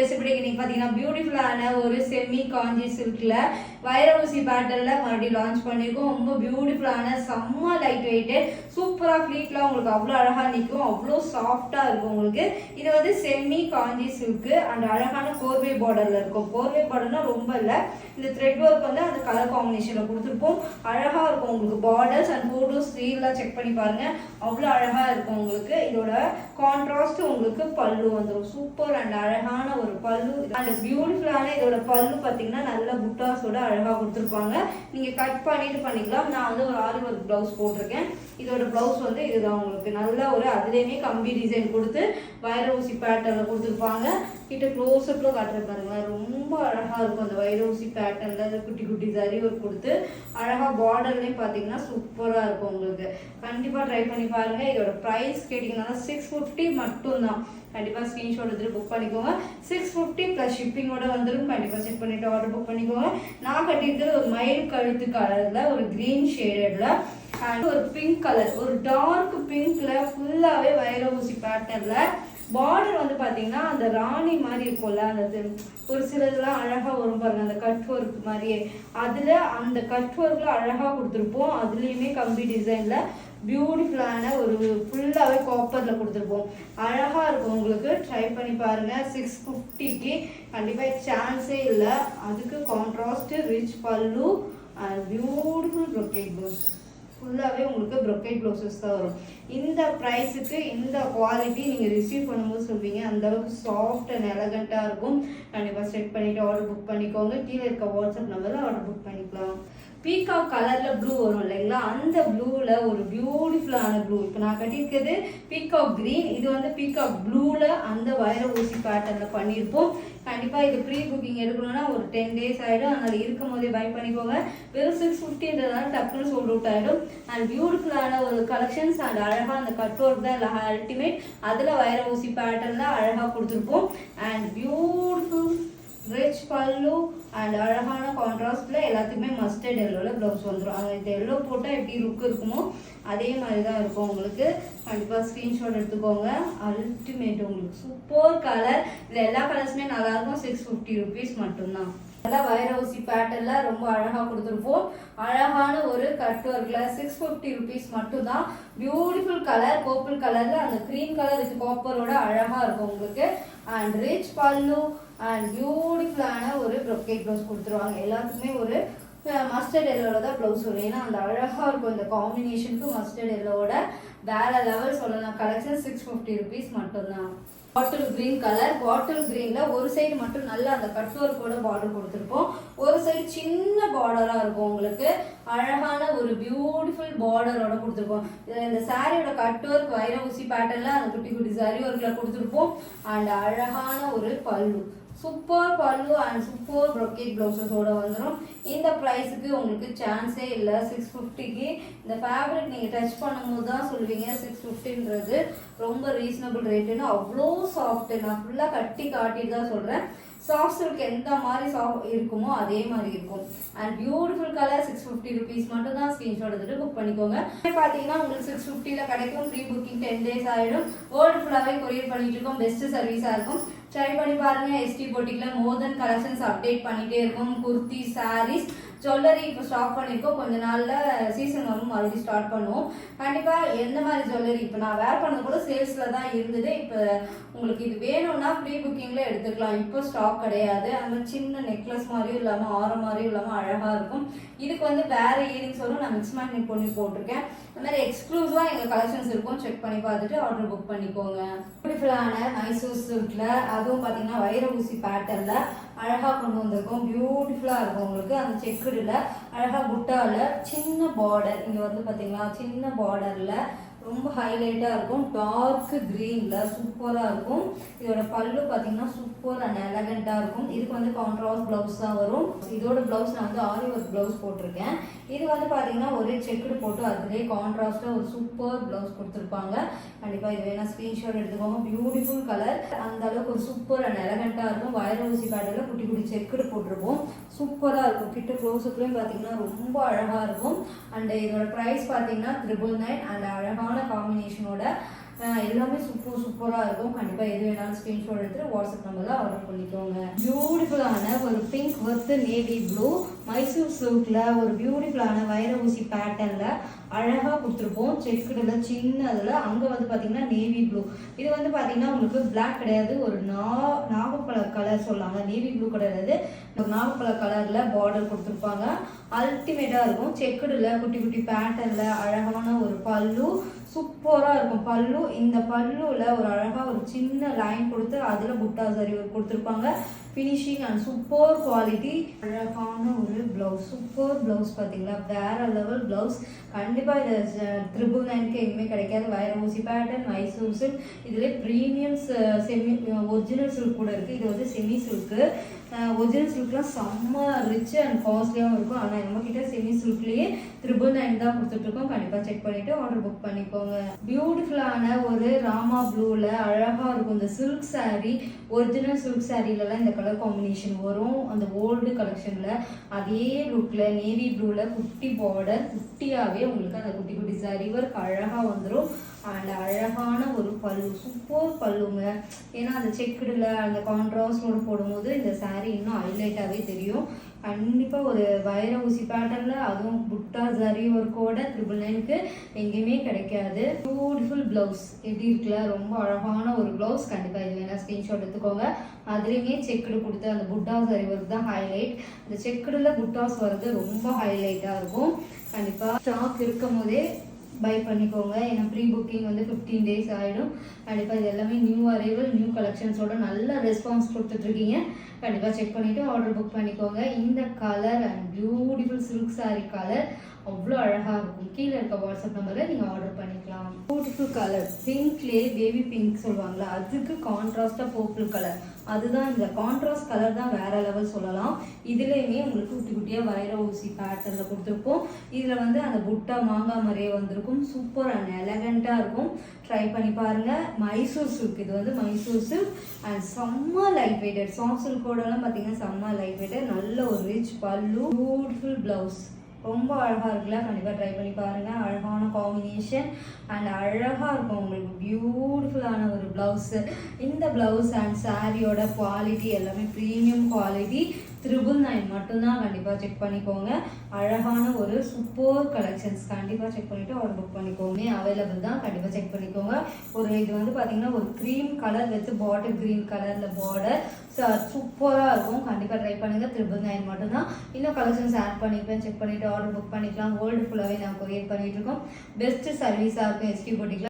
எப்படி இன்னைக்கு பார்த்தீங்கன்னா பியூட்டிஃபுல்லான ஒரு செமி காஞ்சி சில்க்ல வைர ஊசி பேட்டர்ல மறுபடியும் லான்ச் பண்ணியிருக்கோம். ரொம்ப பியூட்டிஃபுல்லான செம்ம லைட் வெயிட்டு சூப்பராக ஃப்ளீட்லாம் உங்களுக்கு அவ்வளோ அழகாக நிற்கும், அவ்வளோ சாஃப்டாக இருக்கும் உங்களுக்கு. இது வந்து செமி காஞ்சி சில்க்கு அண்ட் அழகான கோர்வே பார்டரில் இருக்கும். கோர்வே பார்டர்னா ரொம்ப இல்லை, இந்த த்ரெட் ஒர்க் வந்து அந்த கலர் காம்பினேஷனில் கொடுத்துருப்போம். அழகாக இருக்கும் உங்களுக்கு. பார்டர்ஸ் அண்ட் ஃபோட்டோஸ் ஸ்லீவ்லாம் செக் பண்ணி பாருங்கள், அவ்வளோ அழகாக இருக்கும் உங்களுக்கு. இதோட கான்ட்ராஸ்ட் உங்களுக்கு பல்லு வந்துடும். சூப்பர் அண்ட் அழகான ஒரு பல்லு அண்ட் பியூட்டிஃபுல்லான இதோட பல்லு பார்த்தீங்கன்னா நல்ல புட்டாஸோட அழகாக கொடுத்துருப்பாங்க. நீங்கள் கட் பண்ணிட்டு பண்ணிக்கலாம். நான் வந்து ஒரு ஆரி ஒர்க் ப்ளவுஸ் போட்டிருக்கேன். இதோட ப்ளவுஸ் வந்து இதுதான் உங்களுக்கு. நல்ல ஒரு அதுலேயுமே கம்பி டிசைன் கொடுத்து வைர ஊசி பேட்டர்னில் கொடுத்துருப்பாங்க. கிட்ட க்ளோஸ்அப்பில் காட்டுற பாருங்க, ரொம்ப அழகாக இருக்கும். அந்த வைர ஊசி பேட்டர்னில் குட்டி குட்டி சரி ஒர்க் கொடுத்து அழகாக பார்டர்லேயும் பார்த்தீங்கன்னா சூப்பராக இருக்கும் உங்களுக்கு. கண்டிப்பாக ட்ரை பண்ணி பாருங்கள். இதோட ப்ரைஸ் கேட்டிங்கன்னா 650 மட்டும்தான். கண்டிப்பாக ஸ்க்ரீன்ஷாட் எடுத்துகிட்டு புக் பண்ணிக்கோங்க. 650 ப்ளஸ் ஷிப்பிங்கோட வந்துடும். கண்டிப்பாக செக் பண்ணிவிட்டு ஆர்டர் புக் பண்ணிக்கோங்க. நான் கட்டியிருக்கிறது ஒரு மயில் கழுத்து கலரில் ஒரு க்ரீன் ஷேடடில் அண்ட் ஒரு பிங்க் கலர், ஒரு டார்க் பிங்க்கில் ஃபுல்லாகவே வைர ஊசி பேட்டர்னில். பார்டர் வந்து பார்த்தீங்கன்னா அந்த ராணி மாதிரி இருக்கும்ல, அந்த ஒரு சிலதுலாம் அழகாக வரும் பாருங்கள், அந்த கட் ஒர்க் மாதிரியே. அதில் அந்த கட் ஒர்க்கில் அழகாக கொடுத்துருப்போம். அதுலேயுமே கம்பி டிசைனில் பியூட்டிஃபுல்லான ஒரு ஃபுல்லாகவே காப்பரில் கொடுத்துருப்போம். அழகாக இருக்கும் உங்களுக்கு. ட்ரை பண்ணி பாருங்கள். 650க்கு கண்டிப்பாக சான்ஸே இல்லை. அதுக்கு கான்ட்ராஸ்ட்டு ரிச் பல்லு அண்ட் பியூட்டிஃபுல் ப்ரொக்கேட் ப்ளவுஸ். ஃபுல்லாகவே உங்களுக்கு ப்ரொக்கேட் ப்ளவுசஸ் தான் வரும். இந்த ப்ரைஸுக்கு இந்த குவாலிட்டி நீங்கள் ரிசீவ் பண்ணும்போது சொல்வீங்க, அந்தளவுக்கு சாஃப்ட் அண்ட் எலகண்ட்டாக இருக்கும். கண்டிப்பாக செட் பண்ணிவிட்டு ஆர்டர் புக் பண்ணிக்கோங்க. கீழே இருக்க வாட்ஸ்அப் நம்பரில் ஆர்டர் புக் பண்ணிக்கலாம். பீகாக் கலரில் ப்ளூ வரும் இல்லைங்களா, அந்த ப்ளூவில் ஒரு பியூட்டிஃபுல்லான ப்ளூ. இப்போ நான் கட்டியிருக்கிறது பீகாக் க்ரீன், இது வந்து பீகாக் ப்ளூவில் அந்த வைர ஊசி பேட்டர்னில் பண்ணியிருப்போம். கண்டிப்பாக இது ப்ரீ புக்கிங் எடுக்கணும்னா ஒரு 10 days ஆகிடும். அதனால் இருக்கும் போதே பை பண்ணிக்கோங்க. வெறும் 650ன்றதுனால டக்குன்னு சோல்ட் அவுட் ஆகிடும். அண்ட் பியூட்டிஃபுல்லான ஒரு கலெக்ஷன்ஸ் அண்ட் அழகாக அந்த கட் ஒர்க் தான் இல்லை அல்டிமேட். அதில் வைர ஊசி பேட்டர்னில் அழகாக கொடுத்துருப்போம். அண்ட் பியூட்டிஃபுல் ரிச் பல்லு அண்ட் அழகான கான்ட்ராஸ்ட்ல எல்லாத்துக்குமே மஸ்டர்ட் எல்லோவில் ப்ளவுஸ் வந்துடும். அது இந்த எல்லோ போட்டால் எப்படி லுக் இருக்குமோ அதே மாதிரி தான் இருக்கும் உங்களுக்கு. கண்டிப்பாக ஸ்க்ரீன்ஷாட் எடுத்துக்கோங்க. அல்டிமேட் உங்களுக்கு சூப்பர் கலர். இதில் எல்லா கலர்ஸுமே நல்லாயிருக்கும். 650 rupees மட்டும்தான். அதெல்லாம் வைர ஊசி பேட்டர்னில் ரொம்ப அழகாக கொடுத்துருப்போம். அழகான ஒரு கட் ஒர்க்கில் 650 rupees மட்டும்தான். பியூட்டிஃபுல் கலர் பர்பிள் கலரில் அந்த க்ரீன் கலர் வித் காப்பரோட அழகாக இருக்கும் உங்களுக்கு. அண்ட் ரிச் பல்லு அண்ட் பியூட்டிஃபுல்லான ஒரு ப்ரொக்கேட் ப்ளவுஸ் கொடுத்துருவாங்க. எல்லாத்துக்குமே ஒரு மஸ்டர்ட் எல்லோவில் தான் ப்ளவுஸ் வரும். ஏன்னா அந்த அழகாக இருக்கும். இந்த காம்பினேஷனுக்கு மஸ்டர்ட் எல்லோவோட வேற லெவல் சொல்லலாம். கலெக்ஷன் 650 rupees மட்டும்தான். பாட்டில் கிரீன் கலர், பாட்டில் கிரீனில் ஒரு சைடு மட்டும் நல்லா அந்த கட் ஒர்க்கோட பார்டர் கொடுத்துருப்போம். ஒரு சைடு சின்ன பார்டராக இருக்கும் உங்களுக்கு. அழகான ஒரு பியூட்டிஃபுல் பார்டரோட கொடுத்துருப்போம். இந்த சாரியோட கட் ஒர்க் வைர ஊசி பேட்டர்னில் அந்த குட்டி குட்டி சாரி ஒர்க்கில் கொடுத்துருப்போம். அண்ட் அழகான ஒரு பல்லு, சூப்பர் பல்லு அண்ட் சூப்பர் ப்ரொக்கேட் ப்ளவுசஸோட வந்துடும். இந்த ப்ரைஸுக்கு உங்களுக்கு சான்ஸே இல்லை. 650க்கு இந்த ஃபேப்ரிக் நீங்கள் டச் பண்ணும்போது தான் சொல்லுவீங்க 650ன்றது ரொம்ப ரீசனபிள் ரேட்டுன்னு. அவ்வளோ சாஃப்ட்டு. நான் ஃபுல்லாக கட்டி காட்டிட்டு தான் சொல்கிறேன். சாஃப்ட் சில்க் எந்த மாதிரி சாஃப்ட் இருக்குமோ அதே மாதிரி இருக்கும். அண்ட் பியூட்டிஃபுல் கலர் 650 rupees மட்டும் தான். ஸ்க்ரீன்ஷாட் எடுத்துட்டு புக் பண்ணிக்கோங்க. பார்த்தீங்கன்னா உங்களுக்கு 650ல் கிடைக்கும். ப்ரீ புக்கிங் 10 days ஆகிடும். வேர்ல்டு ஃபுல்லாகவே கொரியர் பண்ணிட்டு இருக்கோம். பெஸ்ட் சர்வீஸாக இருக்கும். ட்ரை பண்ணி பாருங்க. எஸ்டி போட்டிக்கில் மோர் தென் கலெக்ஷன்ஸ் அப்டேட் பண்ணிகிட்டே இருக்கும். குர்த்தி, சாரீஸ், ஜுவல்லரி இப்போ ஸ்டாக் பண்ணியிருக்கோம். கொஞ்ச நாளில் சீசன் வரும், மறுபடியும் ஸ்டார்ட் பண்ணுவோம். கண்டிப்பாக எந்த மாதிரி ஜுவல்லரி இப்போ நான் வேர் பண்ணது கூட சேல்ஸில் தான் இருந்தது. இப்போ உங்களுக்கு இது வேணும்னா ப்ரீ புக்கிங்கில் எடுத்துக்கலாம். இப்போ ஸ்டாக் கிடையாது. அந்த சின்ன நெக்லஸ் மாதிரியும் இல்லாமல் ஆரம் மாதிரியும் இல்லாமல் அழகாக இருக்கும். இதுக்கு வந்து வேறு இயரிங்ஸ் வரும். நான் மிக்ஸ் மேக்னெட் பண்ணி போட்டிருக்கேன். இந்த மாதிரி எக்ஸ்க்ளூசிவாக எங்கள் கலெக்ஷன்ஸ் இருக்கும். செக் பண்ணி பார்த்துட்டு ஆர்டர் புக் பண்ணிக்கோங்க. பியூட்டிஃபுல்லான மைசூர் சில்கில் அதுவும் பார்த்தீங்கன்னா வைர ஊசி பேட்டர்னில் அழகாக கொண்டு வந்திருக்கும். பியூட்டிஃபுல்லாக இருக்கும் உங்களுக்கு. அந்த செக்குடில் அழகாக புட்டாவில் சின்ன பார்டர், இங்கே வந்து பார்த்தீங்களா சின்ன பார்டரில் ரொம்ப ஹைலைட்டாக இருக்கும். டார்க் க்ரீனில் சூப்பராக இருக்கும். இதோட பல்லு பார்த்தீங்கன்னா சூப்பர் அண்ட் எலகண்ட்டாக இருக்கும். இதுக்கு வந்து கான்ட்ராஸ்ட் ப்ளவுஸ் தான் வரும். இதோட ப்ளவுஸ் நான் வந்து ஆரி ஒர்க் ப்ளவுஸ் போட்டிருக்கேன். இது வந்து பார்த்தீங்கன்னா ஒரே செக்குடு போட்டு அதிலே கான்ட்ராஸ்ட்டாக ஒரு சூப்பர் ப்ளவுஸ் கொடுத்துருப்பாங்க. கண்டிப்பாக இது வேணால் ஸ்க்ரீன்ஷாட் எடுத்துக்கோங்க. பியூட்டிஃபுல் கலர், அந்த அளவுக்கு ஒரு சூப்பர் அண்ட் எலகண்ட்டாக இருக்கும். வைர ஊசி பேட்டரில் குட்டி குட்டி செக்குடு போட்டிருப்போம். சூப்பராக இருக்கும். கிட்ட க்ளோஸுக்குள்ளேயும் பார்த்தீங்கன்னா ரொம்ப அழகாக இருக்கும். அண்ட் இதோட ப்ரைஸ் பார்த்தீங்கன்னா 999 அண்ட் அழகான காம்பினேஷனோட எல்லாமே சூப்பராக இருக்கும். கண்டிப்பாக எது வேணாலும் ஸ்க்ரீன்ஷாட் எடுத்துட்டு வாட்ஸ்அப் நம்பரில் ஆர்டர் பண்ணிக்கோங்க. பியூட்டிஃபுல்லான ஒரு pink with navy blue Mysore சில்கில் ஒரு பியூட்டிஃபுல்லான வைர ஊசி பேட்டர்னில் அழகாக கொடுத்துருப்போம். செக்குடில் சின்னதில் அங்கே வந்து பார்த்தீங்கன்னா நேவி ப்ளூ. இது வந்து பார்த்தீங்கன்னா உங்களுக்கு பிளாக் கிடையாது, ஒரு நாகப்பழ கலர் சொல்லாங்க. நேவி ப்ளூ கிடையாது, ஒரு நாகப்பழ கலரில் பார்டர் கொடுத்துருப்பாங்க. அல்டிமேட்டாக இருக்கும். செக்குடில் குட்டி குட்டி பேட்டர்னில் அழகான ஒரு பல்லு சூப்பராக இருக்கும். பல்லு இந்த பல்லுவில் ஒரு அழகாக ஒரு சின்ன லைன் கொடுத்து அதில் புட்டா சரி கொடுத்துருப்பாங்க. Finishing and super quality. அழகான ஒரு ப்ளவுஸ், சூப்பர் ப்ளவுஸ் பார்த்தீங்களா, வேற லெவல் ப்ளவுஸ். கண்டிப்பாக இது 999க்கு எதுவுமே கிடைக்காது. வைர ஊசி பேட்டர்ன், மைசூர் சில்க். இதில் ப்ரீமியம் செமி ஒரிஜினல் சில்க் கூட இருக்குது. இது வந்து செமி சில்க்கு. ஒரிஜினல் சில்க்லாம் செம்ம ரிச் அண்ட் காஸ்ட்லியாகவும் இருக்கும். ஆனால் நம்மக்கிட்ட செமி சில்க்லேயே 999 தான் கொடுத்துட்ருக்கோம். கண்டிப்பாக செக் பண்ணிவிட்டு ஆர்டர் புக் பண்ணிக்கோங்க. பியூட்டிஃபுல்லான ஒரு ராமா ப்ளூவில் அழகாக இருக்கும் இந்த சில்க் சாரீ. ஒரிஜினல் சில்க் சாரீலலாம் இந்த கலர் காம்பினேஷன் வரும். அந்த ஓல்டு கலெக்ஷனில் அதே லுக்கில் நேவி ப்ளூவில் குட்டி பார்டர், குட்டியாகவே உங்களுக்கு அந்த குட்டி குட்டி சாரீ ஒர்க் அழகாக வந்துடும். அண்ட் அழகான ஒரு பல்லு, சூப்பர் பல்லுங்க. ஏன்னா அந்த செக்குடில் அந்த கான்ட்ராஸ்டோடு போடும்போது இந்த சாரீ இன்னும் ஹைலைட்டாகவே தெரியும். கண்டிப்பாக ஒரு வைர ஊசி பேட்டர்னில் அதுவும் புட்டா ஜரி ஒர்க்கோட 999க்கு எங்கேயுமே கிடைக்காது. பியூட்டிஃபுல் ப்ளவுஸ் எப்படி இருக்குல்ல, ரொம்ப அழகான ஒரு ப்ளவுஸ். கண்டிப்பாக இது வேணால் ஸ்க்ரீன்ஷாட் எடுத்துக்கோங்க. அதுலேயுமே செக்குடு கொடுத்து அந்த புட்டா ஜரி ஒர்க் தான் ஹைலைட். அந்த செக்குடில் புட்டாஸ் வரது ரொம்ப ஹைலைட்டாக இருக்கும். கண்டிப்பாக ஸ்டாக் இருக்கும் போதே பை பண்ணிக்கோங்க. ஏன்னா ப்ரீ புக்கிங் வந்து 15 days ஆகிடும். கண்டிப்பாக இது எல்லாமே நியூ அரைவல், நியூ கலெக்ஷன்ஸோட நல்ல ரெஸ்பான்ஸ் கொடுத்துட்ருக்கீங்க. கண்டிப்பாக செக் பண்ணிவிட்டு ஆர்டர் புக் பண்ணிக்கோங்க. இந்த colour and beautiful silk sari colour அவ்வளோ அழகாக இருக்கும். கீழே இருக்க வாட்ஸ்அப் நம்பரில் நீங்கள் ஆர்டர் பண்ணிக்கலாம். பியூட்டிஃபுல் கலர் பிங்க்லேயே பேபி பிங்க் சொல்லுவாங்களா, அதுக்கு கான்ட்ராஸ்டாக பர்பிள் கலர். அதுதான் இந்த கான்ட்ராஸ்ட் கலர் தான் வேற லெவல் சொல்லலாம். இதுலேயுமே உங்களுக்கு குட்டி குட்டியாக வைர ஊசி பேட்டர்னில் கொடுத்துருப்போம். இதில் வந்து அந்த புட்டா மாங்காய் மாதிரியே வந்திருக்கும். சூப்பர் அண்ட் எலகண்ட்டாக இருக்கும். ட்ரை பண்ணி பாருங்கள். மைசூர் சில்க், இது வந்து மைசூர் சில்க் அண்ட் செம்ம லைட் வெயிட்டட். சாஃப்ட் சில்கோடலாம் பார்த்தீங்கன்னா செம்ம லைட் வெயிட்டட். நல்ல ஒரு ரிச் பல்லு, பியூட்டிஃபுல் ப்ளவுஸ், ரொம்ப அழகாக இருக்குல்ல. கண்டிப்பாக ட்ரை பண்ணி பாருங்கள். அழகான காம்பினேஷன் அண்ட் அழகாக இருக்கும். உங்களுக்கு பியூட்டிஃபுல்லான ஒரு ப்ளவுஸு. இந்த ப்ளவுஸ் அண்ட் சாரியோட குவாலிட்டி எல்லாமே ப்ரீமியம் குவாலிட்டி. 999 மட்டும்தான். கண்டிப்பாக செக் பண்ணிக்கோங்க. அழகான ஒரு சூப்பர் கலெக்ஷன்ஸ். கண்டிப்பாக செக் பண்ணிவிட்டு ஆர்டர் புக் பண்ணிக்கோங்க. அவைலபிள் தான். கண்டிப்பாக செக் பண்ணிக்கோங்க. ஒரு இது வந்து பார்த்தீங்கன்னா ஒரு cream colour with bottle green கலரில் பார்டர் சூப்பராக இருக்கும். கண்டிப்பாக ட்ரை பண்ணுங்கள். 999 மட்டும்தான். இன்னும் கலெக்ஷன்ஸ் ஆட் பண்ணிப்பேன். செக் பண்ணிவிட்டு ஆர்டர் புக் பண்ணிக்கலாம். வேர்ல்டு ஃபுல்லாகவே நான் கொரியர் பண்ணிகிட்டு இருக்கோம். பெஸ்ட்டு சர்வீஸாக இருக்கும் எஸ்கி பொட்டிக்கில்.